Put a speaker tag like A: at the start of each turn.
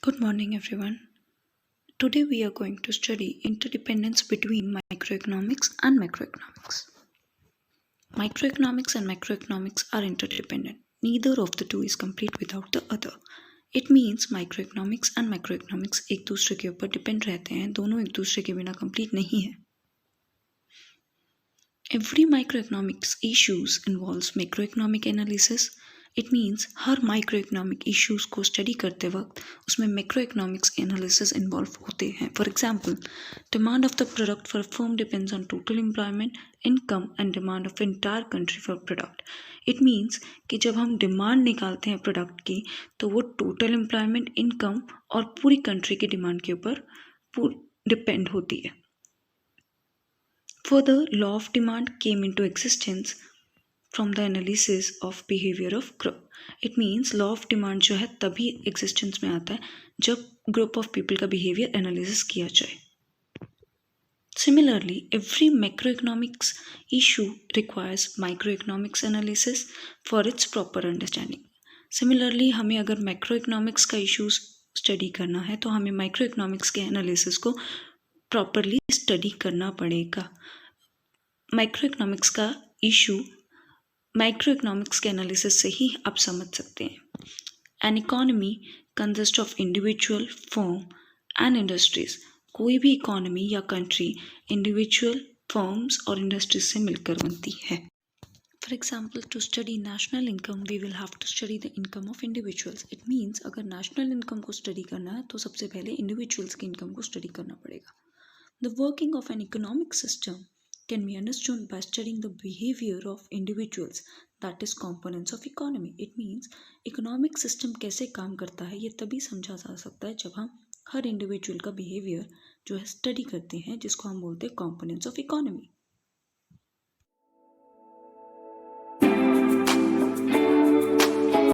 A: Good morning, everyone. Today we are going to study interdependence between microeconomics and macroeconomics. Microeconomics and macroeconomics are interdependent. Neither of the two is complete without the other. It means microeconomics and macroeconomics एक दूसरे के ऊपर depend रहते हैं, दोनों एक दूसरे के बिना कंप्लीट नहीं है. Every microeconomics issues involves macroeconomic analysis. It means her micro economic issues को स्टडी करते वक्त उसमें मैक्रो इकोनॉमिक्स एनालिसिस इन्वॉल्व होते हैं. For example, demand of the product for firm depends on total employment, income and demand of entire country for product. It means कि जब हम demand निकालते हैं प्रोडक्ट की तो वो टोटल एम्प्लॉयमेंट, इनकम और पूरी कंट्री की डिमांड के ऊपर डिपेंड होती है. Further, law of demand came into existence from the analysis of behavior of group. It means law of demand जो है तभी existence में आता है जब group of people का behavior analysis किया जाए. Similarly, every macroeconomics issue requires microeconomics analysis for its proper understanding. Similarly, हमें अगर macroeconomics का issues study करना है तो हमें microeconomics के analysis को properly study करना पड़ेगा. माइक्रोइकोनॉमिक्स का इशू माइक्रोइकोनॉमिक्स के एनालिसिस से ही आप समझ सकते हैं. An economy consist of individual, firm and industries. कोई भी इकोनॉमी या कंट्री इंडिविजुअल, फर्म्स और इंडस्ट्रीज से मिलकर बनती है. For example, to study national income we will have to study the income of individuals. It means अगर नेशनल इनकम को स्टडी करना है तो सबसे पहले इंडिविजुअल्स की इनकम को स्टडी करना पड़ेगा. The working of an economic system can be understood by studying the behavior of individuals, that is components of economy. It means economic system कैसे काम करता है ये तभी समझा जा सकता है जब हम हर इंडिविजुअल का बिहेवियर जो है स्टडी करते हैं, जिसको हम बोलते हैं components of economy.